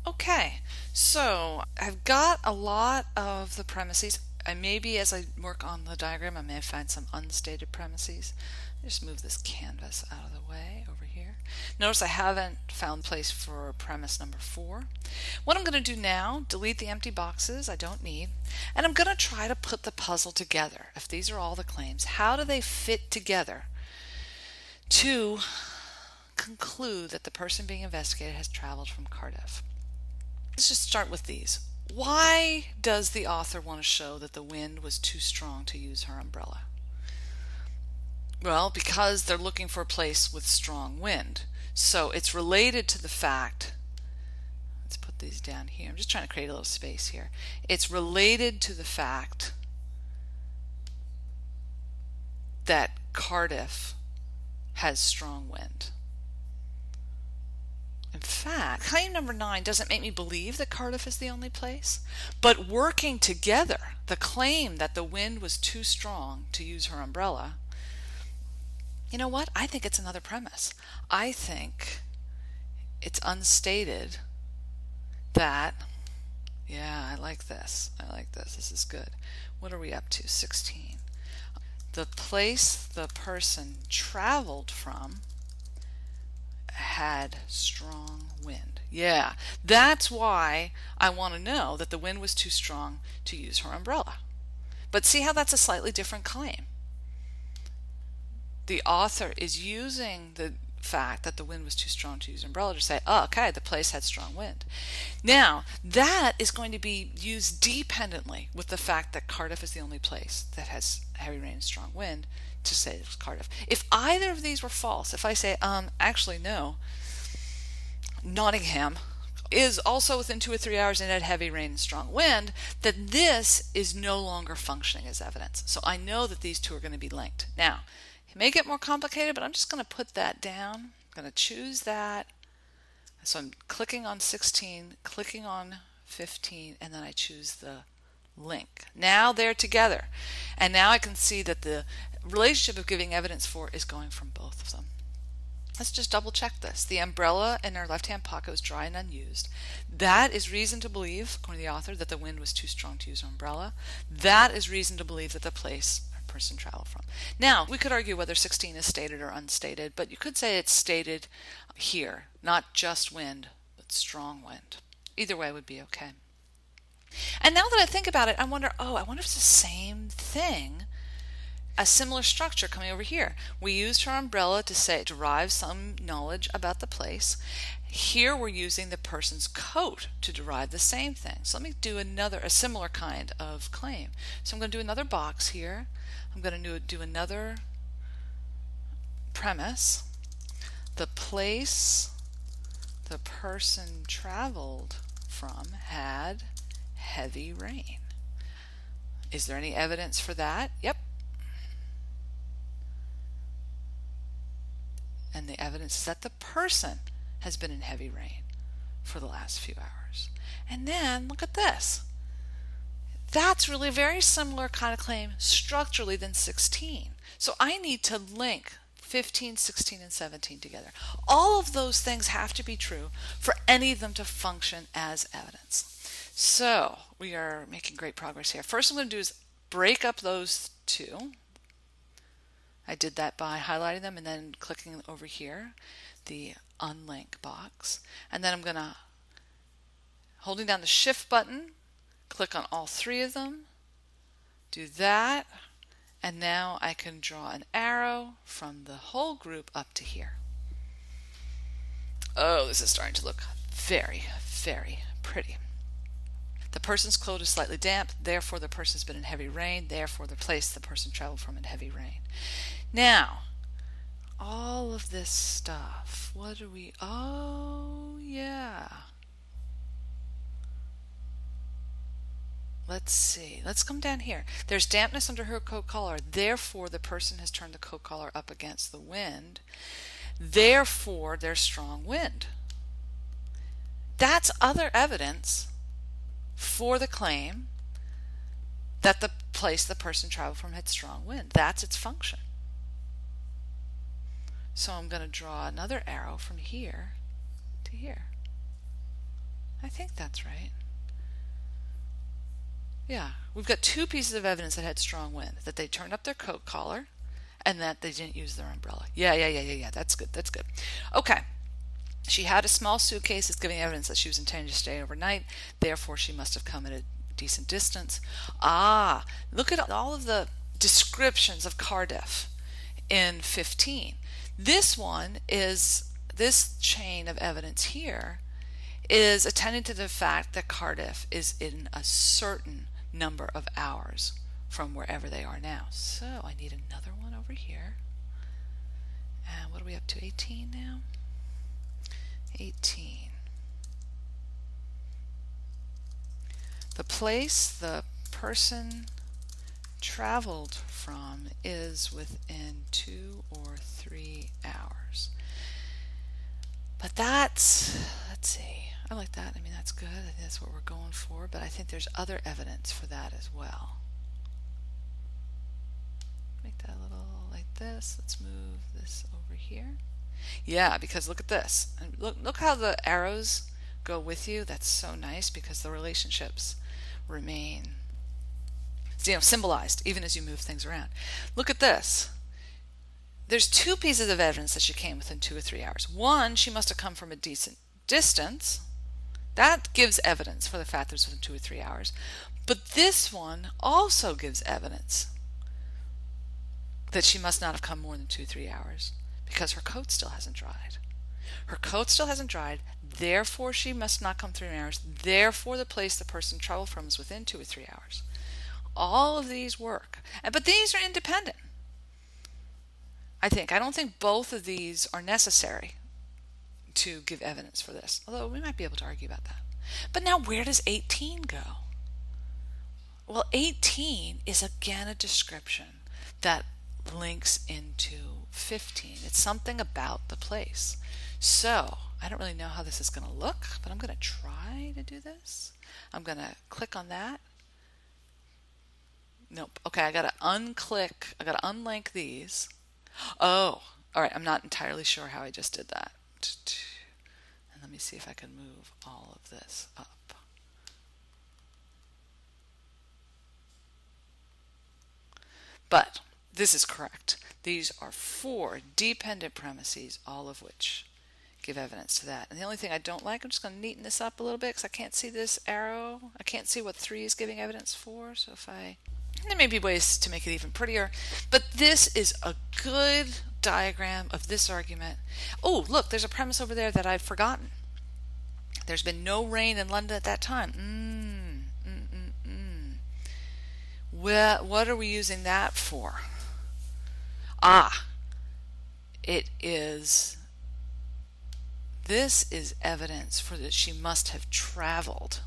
Okay, so I've got a lot of the premises. And maybe as I work on the diagram, I may find some unstated premises. Just move this canvas out of the way over here. Notice I haven't found place for premise number 4. What I'm going to do now, delete the empty boxes I don't need, and I'm going to try to put the puzzle together. If these are all the claims, how do they fit together to conclude that the person being investigated has traveled from Cardiff? Let's just start with these. Why does the author want to show that the wind was too strong to use her umbrella? Well, because they're looking for a place with strong wind. So it's related to the fact, let's put these down here. I'm just trying to create a little space here. It's related to the fact that Cardiff has strong wind. In fact, claim number 9 doesn't make me believe that Cardiff is the only place, but working together, the claim that the wind was too strong to use her umbrella, you know what? I think it's another premise. I think it's unstated that, yeah, I like this. This is good. What are we up to? 16. The place the person traveled from had strong wind. Yeah, that's why I want to know that the wind was too strong to use her umbrella. But see how that's a slightly different claim. The author is using the fact that the wind was too strong to use an umbrella to say, oh, okay, the place had strong wind. Now, that is going to be used dependently with the fact that Cardiff is the only place that has heavy rain and strong wind to say it's Cardiff. If either of these were false, if I say, actually no, Nottingham is also within 2 or 3 hours and had heavy rain and strong wind, then this is no longer functioning as evidence. So I know that these two are going to be linked. Now, it may get more complicated, but I'm just going to put that down. I'm going to choose that. So I'm clicking on 16, clicking on 15, and then I choose the link. Now they're together. And now I can see that the relationship of giving evidence for is going from both of them. Let's just double check this. The umbrella in our left-hand pocket was dry and unused. That is reason to believe, according to the author, that the wind was too strong to use an umbrella. That is reason to believe that the place a person traveled from. Now, we could argue whether 16 is stated or unstated, but you could say it's stated here, not just wind, but strong wind. Either way would be okay. And now that I think about it, I wonder if it's the same thing, a similar structure coming over here. We used her umbrella to derive some knowledge about the place. Here we're using the person's coat to derive the same thing. So let me do a similar kind of claim. So I'm going to do another box here. I'm going to do another premise. The place the person traveled from had heavy rain. Is there any evidence for that? Yep. And the evidence is that the person has been in heavy rain for the last few hours. And then look at this. That's really a very similar kind of claim structurally than 16. So I need to link 15, 16, and 17 together. All of those things have to be true for any of them to function as evidence. So we are making great progress here. First I'm going to do is break up those two. I did that by highlighting them and then clicking over here, the unlink box. And then I'm going to, holding down the shift button, click on all 3 of them, do that, and now I can draw an arrow from the whole group up to here. Oh, this is starting to look very, very pretty. The person's clothes is slightly damp, therefore the person's been in heavy rain, therefore the place the person traveled from in heavy rain. Now, all of this stuff, oh yeah. Let's see, let's come down here. There's dampness under her coat collar, therefore the person has turned the coat collar up against the wind, therefore there's strong wind. That's other evidence for the claim that the place the person traveled from had strong wind. That's its function. So I'm going to draw another arrow from here to here. I think that's right. Yeah, we've got two pieces of evidence that had strong wind, that they turned up their coat collar and that they didn't use their umbrella. Yeah. That's good. That's good. Okay. She had a small suitcase. It's giving evidence that she was intending to stay overnight. Therefore, she must have come at a decent distance. Look at all of the descriptions of Cardiff in 15. This chain of evidence here is attending to the fact that Cardiff is in a certain number of hours from wherever they are now. So I need another one over here. And what are we up to? 18 now? 18. The place the person traveled from is within 2 or 3 hours. But let's see. I like that. I mean, that's good. I think that's what we're going for. But I think there's other evidence for that as well. Make that a little like this. Let's move this over here. Yeah, because look at this. And look how the arrows go with you. That's so nice because the relationships remain, symbolized even as you move things around. Look at this. There's two pieces of evidence that she came within 2 or 3 hours. One, she must have come from a decent distance. That gives evidence for the fact that it was within 2 or 3 hours. But this one also gives evidence that she must not have come more than 2 or 3 hours because her coat still hasn't dried. Her coat still hasn't dried, therefore she must not come 3 hours. Therefore the place the person traveled from is within 2 or 3 hours. All of these work. But these are independent. I don't think both of these are necessary to give evidence for this, although we might be able to argue about that. But now where does 18 go? Well, 18 is again a description that links into 15. It's something about the place. So I don't really know how this is going to look, but I'm going to try to do this. I'm going to click on that. Nope. Okay, I got to unclick. I got to unlink these. Oh, all right. I'm not entirely sure how I just did that. And let me see if I can move all of this up. But this is correct. These are 4 dependent premises, all of which give evidence to that. And the only thing I don't like, I'm just going to neaten this up a little bit because I can't see this arrow. I can't see what 3 is giving evidence for. So there may be ways to make it even prettier, but this is a good diagram of this argument. Oh, look, there's a premise over there that I've forgotten. There's been no rain in London at that time. Well, what are we using that for? This is evidence for that she must have traveled,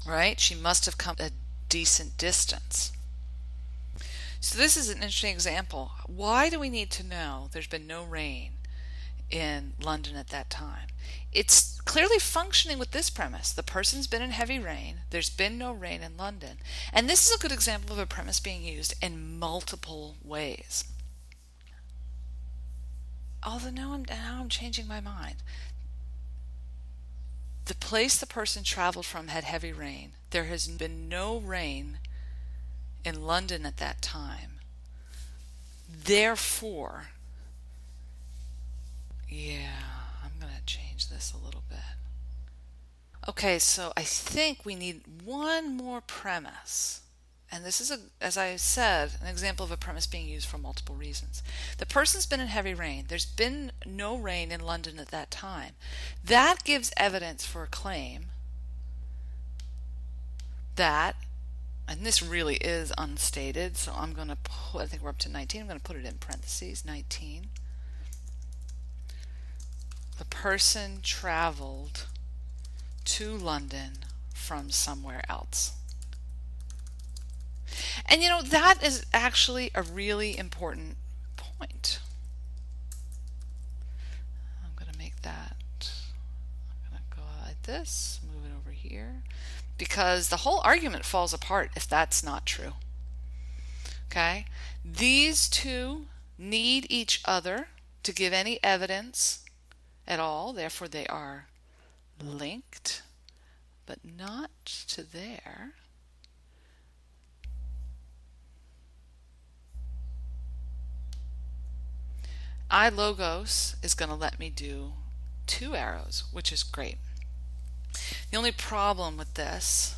right? She must have come a decent distance. So this is an interesting example. Why do we need to know there's been no rain in London at that time? It's clearly functioning with this premise. The person's been in heavy rain. There's been no rain in London. And this is a good example of a premise being used in multiple ways. Although now I'm changing my mind. The place the person traveled from had heavy rain. There has been no rain in London at that time. Therefore, I'm going to change this a little bit. Okay, so I think we need one more premise. And this is, as I said, an example of a premise being used for multiple reasons. The person's been in heavy rain. There's been no rain in London at that time. That gives evidence for a claim that, and this really is unstated, so I'm going to put, I think we're up to 19. I'm going to put it in parentheses, 19. The person traveled to London from somewhere else. And that is actually a really important point. I'm going to make that, I'm going to go like this, move it over here, because the whole argument falls apart if that's not true. Okay? These two need each other to give any evidence at all, therefore they are linked, but not to there. iLogos is going to let me do 2 arrows, which is great. The only problem with this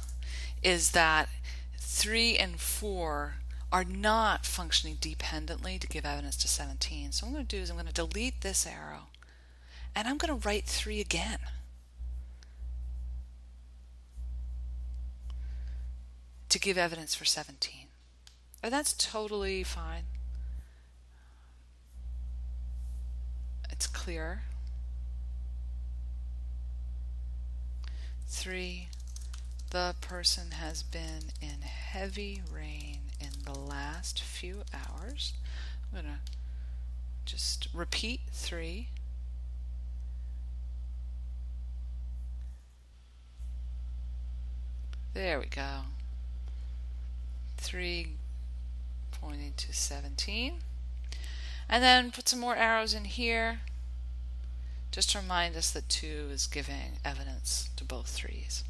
is that 3 and 4 are not functioning dependently to give evidence to 17. So what I'm going to do is I'm going to delete this arrow and I'm going to write 3 again. To give evidence for 17. And that's totally fine. It's clear. 3. The person has been in heavy rain in the last few hours. I'm going to just repeat 3. There we go. 3 pointing to 17. And then put some more arrows in here just to remind us that 2 is giving evidence to both 3s.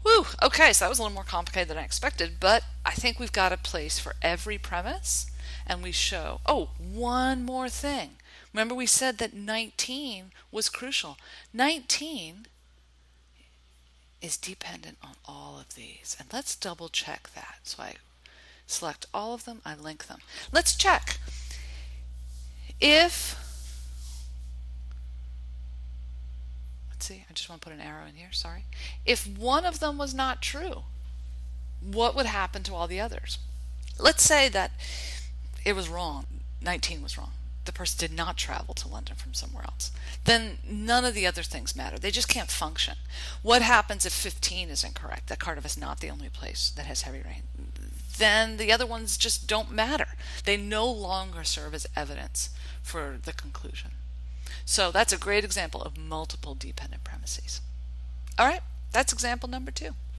Woo! Okay, so that was a little more complicated than I expected, but I think we've got a place for every premise, and we show, oh, one more thing. Remember we said that 19 was crucial. 19 is dependent on all of these, and let's double check that. So I select all of them, I link them. Let's check. Let's see, I just want to put an arrow in here, sorry. If one of them was not true, what would happen to all the others? Let's say that it was wrong, 19 was wrong. The person did not travel to London from somewhere else. Then none of the other things matter. They just can't function. What happens if 15 is incorrect? That Cardiff is not the only place that has heavy rain. Then the other ones just don't matter. They no longer serve as evidence for the conclusion. So that's a great example of multiple dependent premises. All right, that's example number 2.